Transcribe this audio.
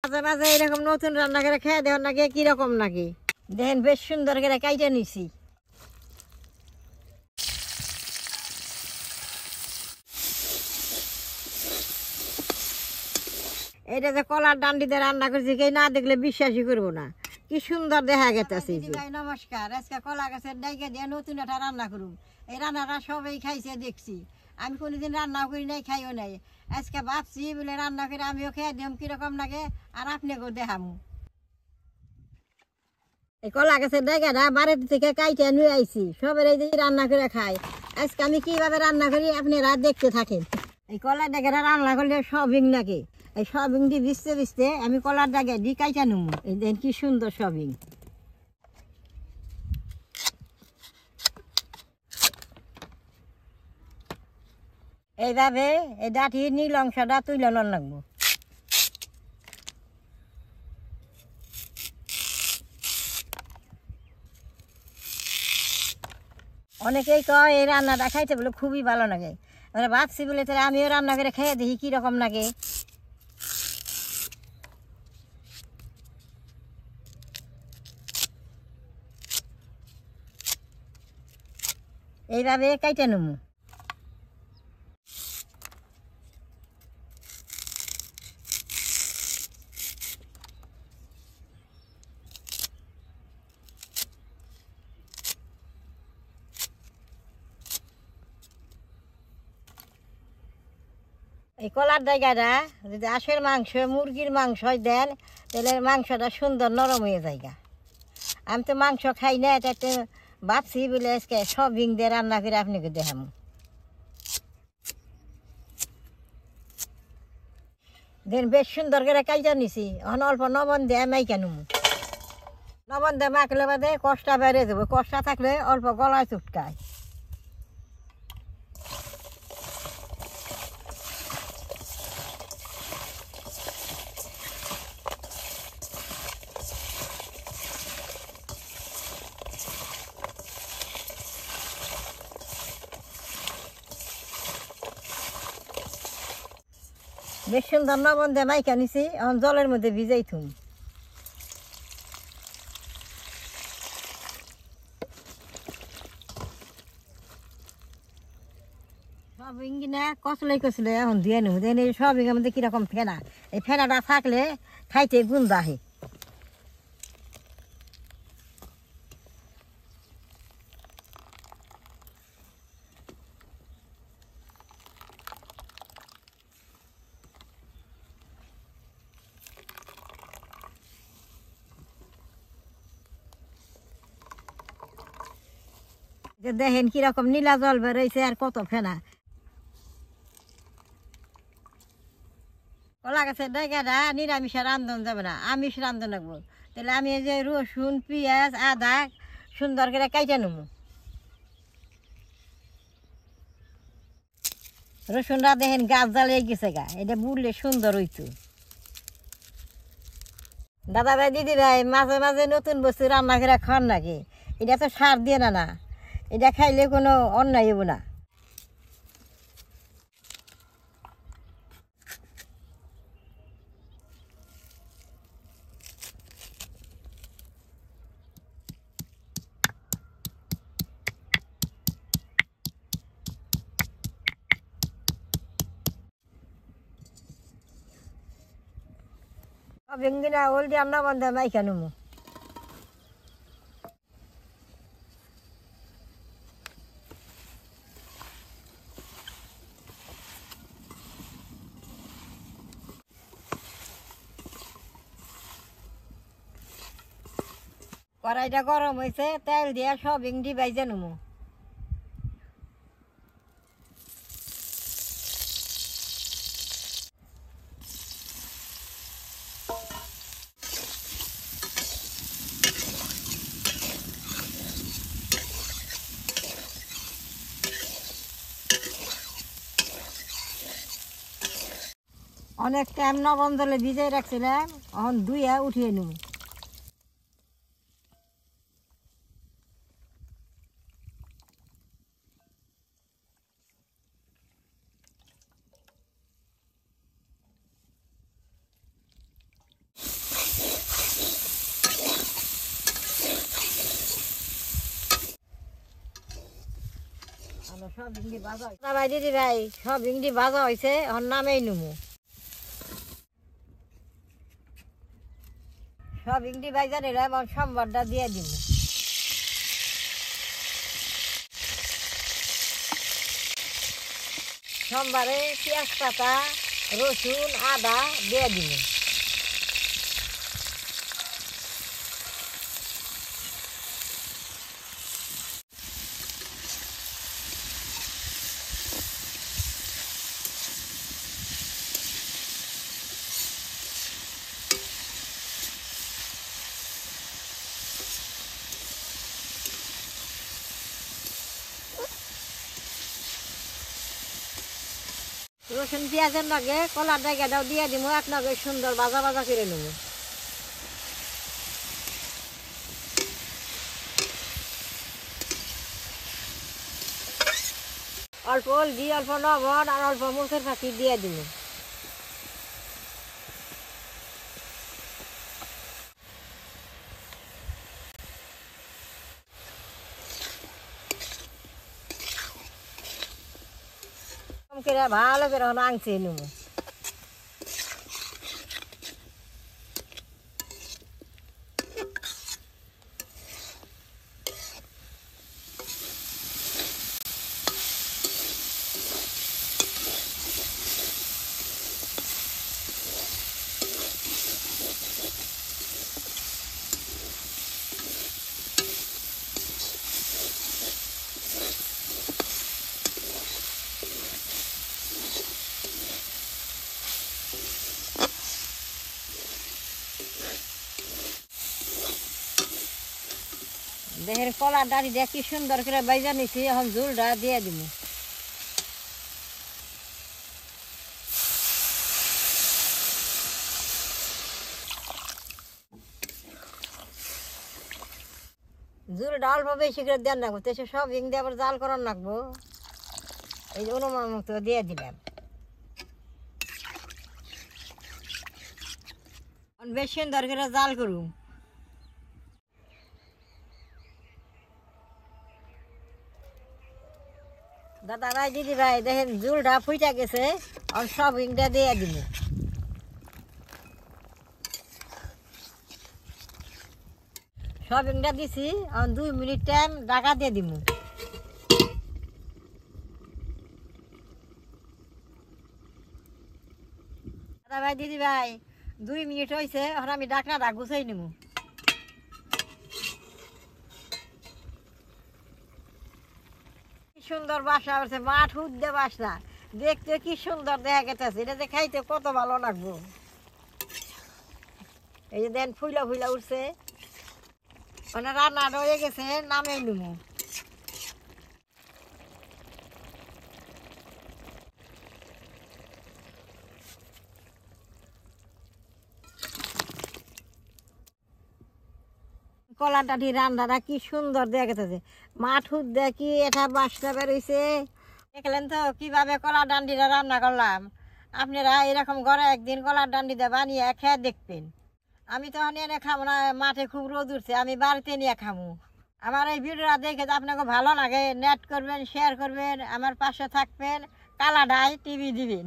মাঝে মাঝে এরকম নতুন রান্না করে খেয়ে দেওয়ার নাকি কিরকম নাকি দেখেন বেশ সুন্দর করে কাইটা নিছি। এটা যে কলার ডান্ডি দিয়ে রান্না করছি কেউ না দেখলে বিশ্বাসই করবো না, কি সুন্দর দেখা গেছে। নমস্কার, আজকে কলা গাছের ডাইকে দিয়ে নতুন একটা রান্না করুম। এই রান্নাটা সবাই খাইছে দেখছি, আমি কোনোদিন রান্নাও করি নাই, খাইও নাই। আজকে ভাবছি বলে রান্না করে আমিও খেয়ে দিলাম কিরকম লাগে, আর আপনাকেও দেখামু। এই কলা গাছের ডাইকাটা বাড়ির থেকে কাইটে নিয়ে আইছি, সবের এই যে রান্না করে খাই। আজকে আমি কিভাবে রান্না করি আপনারা দেখতে থাকেন। এই কলার ডাইকাটা রান্না করলে সবিং নাকি, এই সবিং দিয়ে ভিজতে ভিজতে আমি কলার ডাইকা দিয়ে কাইটা নেবো। এই দেখেন কি সুন্দর সবিং। এইভাবে এই ডাঁটির নীল অংশটা তুলে নেওয়ার লাগবো। অনেকেই কয় এই রান্নাটা খাইতে বলে খুবই ভালো লাগে, মানে ভাবছি বলে তাহলে আমিও রান্না করে খেয়ে দেখি কীরকম লাগে। এইভাবে কাইটে নেবো। এই কলার জায়গাটা যদি আঁশের মাংস মুরগির মাংস দেন তাহলে মাংসটা সুন্দর নরম হয়ে যায়। আমি তো মাংস খাই না, এটা একটা ভাবছি বলে আজকে সবিং দিয়ে রান্না করে আপনাকে দেখাম। দেন বেশ সুন্দর করে কাইটা নিছি, এখন অল্প লবণ দিয়ে মাইকা নেবো। লবণ দিয়ে মাখলে বাদে কষ্টা বেড়ে যাবো, কষ্টা থাকলে অল্প গলায় চুটকায়। বেশ সুন্দর লবণ দিয়ে মাইকা নিছি, এখন জলের মধ্যে ভিজাই থুম। সবিং কিনা কচলাই কচলে এখন দিয়ে নেব। দেন এই সবিংয়ের মধ্যে কিরকম ফেনা, এই ফেনাটা থাকলে খাইতে গুন্দ আহে। দেখেন কিরকম নীলা জল বেরোইছে আর কত ফেনা। কলা গাছের জায়গাটা নিরামিষে রান্ধন যাবে না, আমিষ রান্ধন লাগবো। তাহলে আমি এই যে রসুন পেঁয়াজ আদা সুন্দর করে কাইটে নেব। রসুনটা দেখেন গাছ জ্বালিয়ে গেছে গা, এটা বুড়লে সুন্দর হইতো। দাদা ভাই দিদি ভাই মাঝে মাঝে নতুন বস্তু রান্না করে খান নাকি, এটা তো সার দিয়ে না, না এটা খাইলে কোনো অন্যায় হইব না। বেঙ্গিনা ওল দিয়ে রান্না বন্ধ মাইকা নেবো। কড়াইটা গরম হয়েছে, তেল দিয়ে সবিং দি বাইজে নেবো। অনেক টাইম লবণ জলে ভিজাই রাখছিলাম, এখন ধুইয়া উঠিয়ে নেব। সব ভিন্ডি ভাজা ভাই দিদি ভাই সব ভিন্ডি ভাজা হয়েছে ওর নামেই নুমু সব ভিন্ডি ভাই জানি এমন সম্বারটা দিয়ে দিব সোমবারে পেঁয়াজ পাতা রসুন আদা দিয়ে দিব রসুন পেঁয়াজের লগে কলার জায়গাটাও দিয়ে দিব এক লগে সুন্দর ভাজা ভাজা করে নেব অল্প হলদি অল্প লবণ আর অল্প মরিচের ফাঁকি দিয়ে দিব ভালো করে আংছে নেব দেখেন কলার ডাঁটি দিয়ে কি সুন্দর করে বাইজা নিছি এখন ঝুলটা দিয়ে দিব ঝুলটা অল্প বেশি করে দেন রাখবো তো সব হিং দিয়ে আবার জাল করার রাখবো এই যে অনুমান মতো দিয়ে দিলাম বেশ সুন্দর করে জাল করুম দাদা ভাই দিদি ভাই দেখেন ঝুলটা ফুইটা গেছে আর সব হিংটা দিয়ে দিব সব হিংটা দিছি আর 2 মিনিট টাইম ঢাকা দিয়ে দিব দাদা ভাই দিদি ভাই 2 মিনিট হয়েছে এখন আমি ঢাকনাটা গুছাই নেব সুন্দর বাসা আছে মাঠ উদ্দে বাসা দেখতে কি সুন্দর দেখা গেছে এটা যে খাইতে কত ভালো লাগবো এই যে দেন ফুইলা ফুইলা উঠছে মানে রান্না হয়ে গেছে নামে নিমু কলা ডাঁটি রান্নাটা কি সুন্দর দেখা গেছে মাঠ উদ্দে কি এটা বাসটা বেরোইছে দেখলেন তো কিভাবে কলা ডান্ডিটা রান্না করলাম আপনারা এরকম ঘরে একদিন কলার ডান্ডিটা বানিয়ে খেয়ে দেখবেন আমি তখন এনে খাবো না মাঠে খুব রোদ উঠছে আমি বাড়িতে নিয়ে খাবো আমার এই ভিডিওটা দেখে আপনাকে ভালো লাগে নেট করবেন শেয়ার করবেন আমার পাশে থাকবেন কালাডাই টিভি দিবেন।